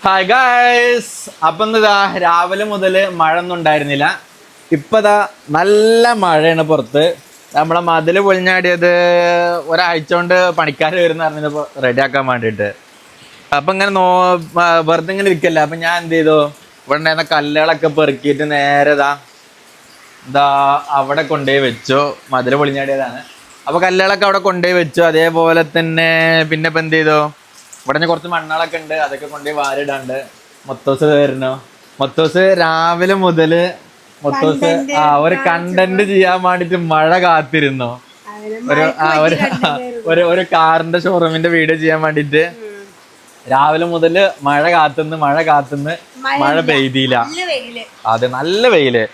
Hi guys. അപ്പം ഇതാ രാവിലെ മുതൽ മഴ ഒന്നും ഉണ്ടായിരുന്നില്ല. ഇപ്പതാ നല്ല മഴയാണ് പുറത്ത്. നമ്മളെ മതില് പൊളിഞ്ഞാടിയത് ഒരാഴ്ച കൊണ്ട് പണിക്കാർ വരുന്ന പറഞ്ഞത് റെഡിയാക്കാൻ വേണ്ടിയിട്ട്. അപ്പം ഇങ്ങനെ വെറുതെ ഇങ്ങനെ ഇരിക്കല്ല. അപ്പം ഞാൻ എന്ത് ചെയ്തു, ഇവിടെ ഉണ്ടായിരുന്ന കല്ലുകളൊക്കെ പെറുക്കിയിട്ട് നേരെ ഇതാ അവിടെ കൊണ്ടുപോയി വെച്ചു. മതില് പൊളിഞ്ഞാടിയതാണ്. അപ്പോൾ കല്ലുകളൊക്കെ അവിടെ കൊണ്ടുപോയി വെച്ചു. അതേപോലെ തന്നെ പിന്നെ ഇപ്പം എന്ത് ചെയ്തു, ഇവിടെ കുറച്ച് മണ്ണുകളൊക്കെ ഉണ്ട്, അതൊക്കെ കൊണ്ടുപോയി വാരിടാണ്ട്. മൊത്തോസ് വരുന്നു. മൊത്തോസ് രാവിലെ മുതല് ഒരു കണ്ടന്റ് ചെയ്യാൻ വേണ്ടിട്ട് മഴ കാത്തിരുന്നു. ഒരു കാറിന്റെ ഷോറൂമിന്റെ വീഡിയോ ചെയ്യാൻ വേണ്ടിട്ട് രാവിലെ മുതല് മഴ കാത്തുന്ന് മഴ പെയ്തില്ല. അതെ, നല്ല വെയില്.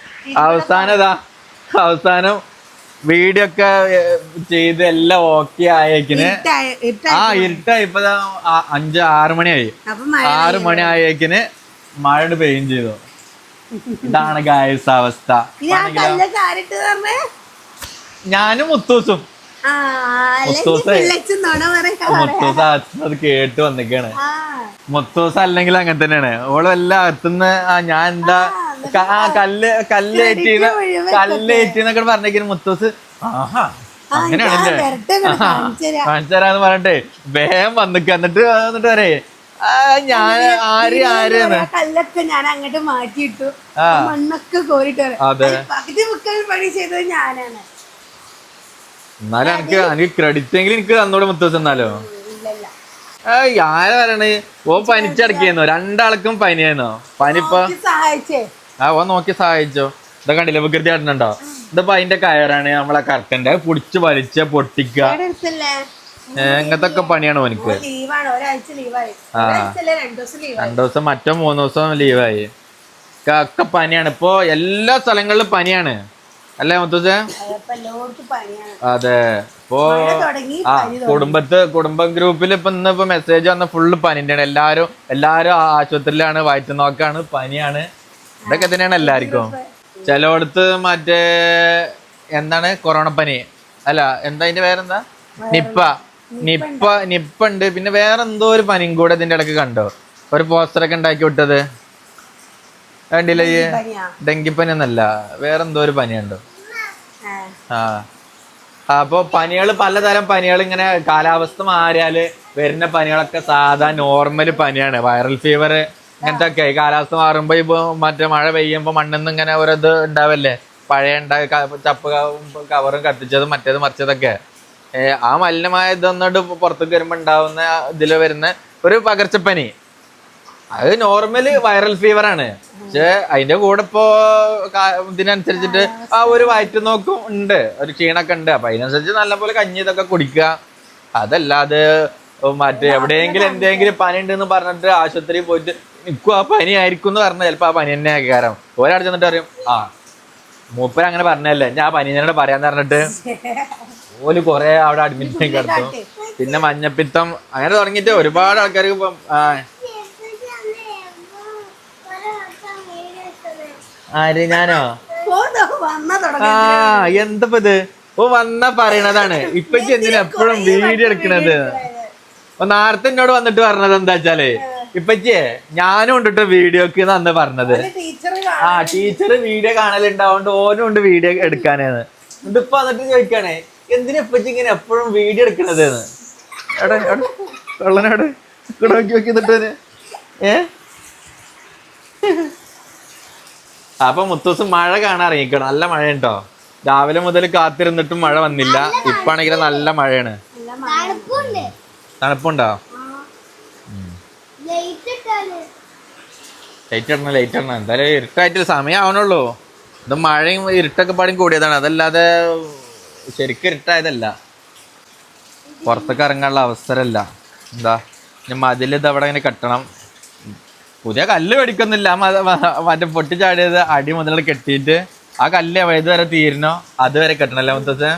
അവസാനം വീഡിയോ ഒക്കെ ചെയ്ത് എല്ലാം ഓക്കെ ആയേക്കിന് ഇരുട്ടായി. ഇപ്പൊ 5-6 മണിയായി. 6 മണി ആയേക്കിന് മഴ പെയ്യും ചെയ്തു. ഇതാണ് ഗായ്സ് അവസ്ഥ. ഞാനും മുത്തൂസും അത് കേട്ട് വന്നിക്കാണ്. മുത്തൂസ് അല്ലെങ്കിൽ അങ്ങനെ തന്നെയാണ്. ഓള് എല്ലാം അകത്തുനിന്ന് ഞാൻ എന്താ കല്ലേറ്റിന്നൊക്കെ പറഞ്ഞേക്കും. മുത്തൂസ് ആഹാ അങ്ങനെയാണല്ലേ കാണിച്ചു തരാന്ന് പറഞ്ഞിട്ടേ വേഗം വന്നിക്ക. എന്നിട്ട് വരേ ഞാൻ കല്ലൊക്കെ ഞാൻ അങ്ങോട്ട് മാറ്റിയിട്ടു, മണ്ണൊക്കെ കോരിട്ട്. അതെ, പകുതി മുക്കാൽ പണി ചെയ്തത് ഞാനാണ്. എന്നാലും എനിക്ക് ക്രെഡിറ്റ് എങ്കിലും എനിക്ക് തന്നൂടെ മുത്തൂസ്. എന്നാലോ ഞാൻ പറയണേ, ഓ പനിച്ചടക്കിയെന്നോ, 2 ആൾക്കും പനിയായിരുന്നോ? പനിപ്പോ ഓ നോക്കി സഹായിച്ചോ. ഇതൊക്കെ കണ്ടില്ലേ വികൃതി ആട്ടുന്നുണ്ടോ? ഇതിപ്പോ അതിന്റെ കയറാണ് നമ്മളെ കറക്റ്റന്റെ പിടിച്ച് വലിച്ച പൊട്ടിക്ക. ഇങ്ങനത്തെ പണിയാണ് ഓനിക്ക്. 2 ദിവസം മറ്റോ 3 ദിവസം ലീവായി. ഒക്കെ പനിയാണ് ഇപ്പൊ, എല്ലാ സ്ഥലങ്ങളിലും പനിയാണ് അല്ലേ മുത്തൂസേ? അതെ, ഇപ്പോ കുടുംബ ഗ്രൂപ്പിൽ ഇപ്പൊ മെസ്സേജ് വന്ന ഫുള്ള് പനിന്റെ. എല്ലാരും ആശുപത്രിയിലാണ്, വയറ്റുനോക്കാണ്, പനിയാണ്. ഇതൊക്കെ തന്നെയാണ് എല്ലാവർക്കും. ചിലയിടത്ത് മറ്റേ എന്താണ് കൊറോണ പനി അല്ല, എന്താ അതിന്റെ പേരെന്താ, നിപ്പ ഉണ്ട്. പിന്നെ വേറെ എന്തോ ഒരു പനിയും കൂടെ ഇതിന്റെ ഇടയ്ക്ക് കണ്ടോ? ഒരു പോസ്റ്ററൊക്കെ ഉണ്ടാക്കി വിട്ടത് കണ്ടില്ലേ? ഡെങ്കിപ്പനി ഒന്നല്ല, വേറെന്തോ ഒരു പനിയുണ്ടോ? അപ്പൊ പനികള്, പലതരം പനികൾ ഇങ്ങനെ കാലാവസ്ഥ മാറിയാല് വരുന്ന പനികളൊക്കെ സാധാ നോർമൽ പനിയാണ്. വൈറൽ ഫീവർ ഇങ്ങനത്തെ ഒക്കെ. കാലാവസ്ഥ മാറുമ്പോ ഇപ്പൊ മറ്റേ മഴ പെയ്യുമ്പോ മണ്ണിന്ന് ഇങ്ങനെ ഓരോത് ഉണ്ടാവല്ലേ, പഴയ ചപ്പ് കവറും കത്തിച്ചതും മറ്റേത് മറിച്ചതൊക്കെ. ആ മലിനമായ ഇതൊന്നിട്ട് പുറത്തേക്ക് വരുമ്പോ ഉണ്ടാവുന്ന ഇതില് വരുന്ന ഒരു പകർച്ചപ്പനി, അത് നോർമല് വൈറൽ ഫീവർ ആണ്. പക്ഷെ അതിന്റെ കൂടെ ഇപ്പോ ഇതിനനുസരിച്ചിട്ട് ഒരു വയറ്റുനോക്കും ഉണ്ട്, ഒരു ക്ഷീണൊക്കെ ഉണ്ട്. അപ്പൊ അതിനനുസരിച്ച് നല്ലപോലെ കഞ്ഞി ഇതൊക്കെ കുടിക്കുക. അതല്ലാതെ മറ്റേ എവിടെയെങ്കിലും എന്തെങ്കിലും പനി ഉണ്ടെന്ന് പറഞ്ഞിട്ട് ആശുപത്രിയിൽ പോയിട്ട് നിൽക്കും, ആ പനി ആയിരിക്കും എന്ന് പറഞ്ഞാൽ ചിലപ്പോ ആ പനി തന്നെ കാരണം ഒരാൾ ചെന്നിട്ട് പറയും മൂപ്പര് അങ്ങനെ പറഞ്ഞല്ലേ, ഞാൻ ആ പനീനോട് പറയാന്ന് പറഞ്ഞിട്ട് ഓല് കൊറേ അവിടെ അഡ്മിറ്റ് കിടത്തും. പിന്നെ മഞ്ഞപ്പിത്തം അങ്ങനെ തുടങ്ങിയിട്ട് ഒരുപാട് ആൾക്കാർക്ക് ഇപ്പം ആര് ഞാനോ എന്തപ്പോ ഇത് വന്ന പറയണതാണ്. ഇപ്പൊ എന്തിനാ എപ്പോഴും വീഡിയോ എടുക്കണത്? നേരത്തെ എന്നോട് വന്നിട്ട് പറഞ്ഞത് എന്താ വെച്ചാല്, ഇപ്പച്ചേ ഞാനും ഉണ്ടിട്ട് വീഡിയോക്ക് അന്ന് പറഞ്ഞത്. ടീച്ചർ വീഡിയോ കാണലുണ്ടാവുകൊണ്ട് ഓനും ഉണ്ട് വീഡിയോ എടുക്കാനേന്ന്. ഇതിപ്പോ വന്നിട്ട് ചോദിക്കാണേ, എന്തിനാ ഇപ്പച്ചി ഇങ്ങനെ എപ്പോഴും വീഡിയോ എടുക്കണത്? വെള്ളനോട് നോക്കി നോക്കിന്നിട്ട് അപ്പൊ മുത്തൂസ് മഴ കാണാൻ ഇറങ്ങിക്കണം. നല്ല മഴയുണ്ടോ? രാവിലെ മുതൽ കാത്തിരുന്നിട്ടും മഴ വന്നില്ല. ഇപ്പാണെങ്കിൽ നല്ല മഴയാണ്. തണുപ്പുണ്ടോ? ലൈറ്റ് ഇടണം. എന്തായാലും ഇരുട്ടായിട്ട് സമയം ആവണുള്ളൂ. ഇത് മഴയും ഇരുട്ടൊക്കെ പാടും കൂടിയതാണ്, അതല്ലാതെ ശരിക്കും ഇരുട്ടായതല്ല. പുറത്തൊക്കെ ഇറങ്ങാനുള്ള അവസരമല്ല. എന്താ മതിലിത് അവിടെ ഇങ്ങനെ കെട്ടണം. പുതിയ കല്ല് മേടിക്കൊന്നുമില്ല, മറ്റേ പൊട്ടിച്ചാടിയത് അടി മുതൽ കെട്ടിയിട്ട് ആ കല്ല് ഏതുവരെ തീരണോ അതുവരെ കെട്ടണല്ലേ മുത്തച്ഛൻ?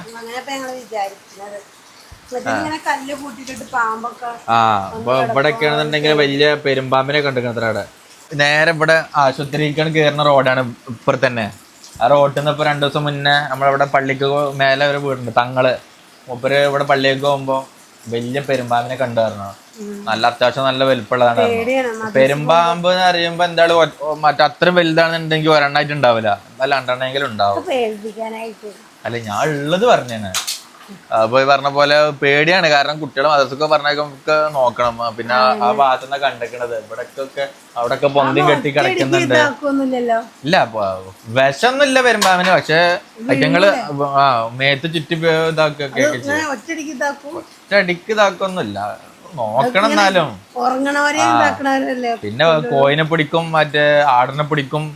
അപ്പൊ ഇവിടെ ഒക്കെ ആണെന്നുണ്ടെങ്കിൽ വലിയ പെരുമ്പാമ്പിനെ കണ്ടിരിക്കണം അവിടെ. നേരെ ഇവിടെ ആശുപത്രിക്കാണ് കയറുന്ന റോഡാണ് ഇപ്പുറത്ത് തന്നെ. ആ റോഡിൽ നിന്ന് ഇപ്പൊ 2 ദിവസം മുന്നേ നമ്മളിവിടെ പള്ളിക്ക് മേലെ ഒരു വീടുണ്ട്, തങ്ങള് മൂപ്പര് ഇവിടെ പള്ളിയൊക്കെ പോകുമ്പോ വലിയ പെരുമ്പാമ്പിനെ കണ്ടു പറഞ്ഞോ. നല്ല അത്യാവശ്യം നല്ല വലുപ്പമുള്ളതാണ് പറഞ്ഞോ. പേടിയാണ് പെരുമ്പാമ്പ് എന്ന് പറയുമ്പോ എന്തായാലും മറ്റേ അത്രയും വലുതാണെന്നുണ്ടെങ്കിൽ ഒരെണ്ണായിട്ട് ഉണ്ടാവില്ല, നല്ല രണ്ടെണ്ണെങ്കിലും ഉണ്ടാവും. പേടിപ്പിക്കാനായിട്ട്. അല്ല ഞാൻ ഉള്ളത് പറഞ്ഞാണ്. അപ്പൊ ഈ പറഞ്ഞ പോലെ പേടിയാണ്, കാരണം കുട്ടികളെ മദ്രസൊക്കെ പറഞ്ഞൊക്കെ നോക്കണം. പിന്നെ ആ ഭാഗത്തുനിന്ന് കണ്ടെക്കണത് ഇവിടൊക്കെ അവിടൊക്കെ പൊന്തിയും കെട്ടി കിടക്കുന്നുണ്ട്. ഇതാക്കൊന്നുമില്ലല്ലോ. ഇല്ല വിഷമൊന്നുമില്ല പെരുമ്പാമ്പിന്, പക്ഷെ ഐറ്റങ്ങള് മേത്ത് ചുറ്റി ഇതാക്കൊക്കെ ചെയ്യും. ഒറ്റടിക്ക് ഇതാക്കും. ഒറ്റടിക്ക് ഇതാക്കൊന്നുമില്ല, നോക്കണം എന്നാലും. ഉറങ്ങണവരെയും ഇതാക്കണവരല്ലേ. പിന്നെ കോയിനെ പിടിക്കും, മറ്റേ ആടിനെ പിടിക്കും,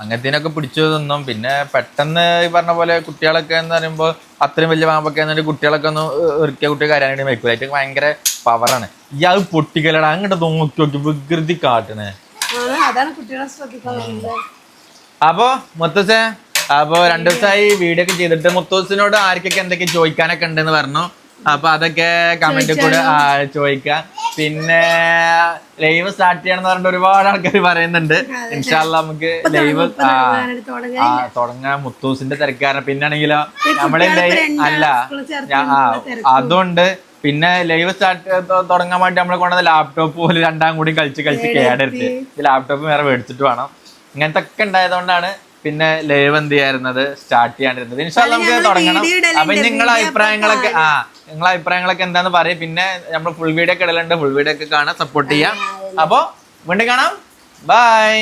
അങ്ങനത്തേനൊക്കെ പിടിച്ചു തിന്നും. പിന്നെ പെട്ടെന്ന് ഈ പറഞ്ഞ പോലെ കുട്ടികളൊക്കെ എന്ന് പറയുമ്പോ അത്രയും വലിയ പാമ്പൊക്കെ എന്നിട്ട് കുട്ടികളൊക്കെ ഒന്ന് ഇറുക്കിയ കുട്ടി കരാനായിട്ട് വെക്കൂല. അതിന് ഭയങ്കര പവറാണ്. ഇയാൾ പൊട്ടിക്കലടാ അങ്ങോട്ട് നോക്കി നോക്കി വികൃതി കാട്ടണേ. അതാണ് കുട്ടികളെ ശ്രദ്ധിക്കാൻ. അപ്പൊ മുത്തൂസേ, അപ്പൊ 2 ദിവസമായി വീഡിയോ ഒക്കെ ചെയ്തിട്ട് മുത്തൂസിനോട് ആർക്കൊക്കെ എന്തൊക്കെ ചോദിക്കാനൊക്കെ ഉണ്ടെന്ന് പറഞ്ഞു. അപ്പൊ അതൊക്കെ കമന്റ് കൂടെ ചോദിക്കാം. പിന്നെ ലൈവ് സ്റ്റാർട്ട് ചെയ്യണം എന്ന് പറഞ്ഞിട്ട് ഒരുപാട് ആൾക്കാർ പറയുന്നുണ്ട്. ഇൻഷാല്ലാ നമുക്ക് ലൈവ് തുടങ്ങാൻ. മുത്തൂസിന്റെ തിരക്കാരൻ. പിന്നാണെങ്കിലോ നമ്മളെ അല്ല അതുകൊണ്ട് പിന്നെ ലൈവ് സ്റ്റാർട്ട് തുടങ്ങാൻ വേണ്ടി നമ്മളെ കൊണ്ടുവന്ന ലാപ്ടോപ്പ് പോലെ 2 കൂടി കളിച്ച് കേടെടുത്ത് ലാപ്ടോപ്പ് വേറെ മേടിച്ചിട്ട് വേണം. ഇങ്ങനത്തെ ഒക്കെ ഉണ്ടായതുകൊണ്ടാണ് പിന്നെ ലൈവ് എന്ത് ചെയ്യാറുന്നത് സ്റ്റാർട്ട് ചെയ്യാണ്ടിരുന്നത്. ഇൻഷാല്ലാ നമുക്ക് തുടങ്ങണം. അപ്പൊ നിങ്ങളെ അഭിപ്രായങ്ങളൊക്കെ എന്താന്ന് പറയും. പിന്നെ നമ്മൾ ഫുൾ വീഡിയോ ഒക്കെ ഇടലുണ്ട്, ഫുൾ വീഡിയോ ഒക്കെ കാണാൻ സപ്പോർട്ട് ചെയ്യാം. അപ്പൊ വീണ്ടും കാണാം. ബൈ.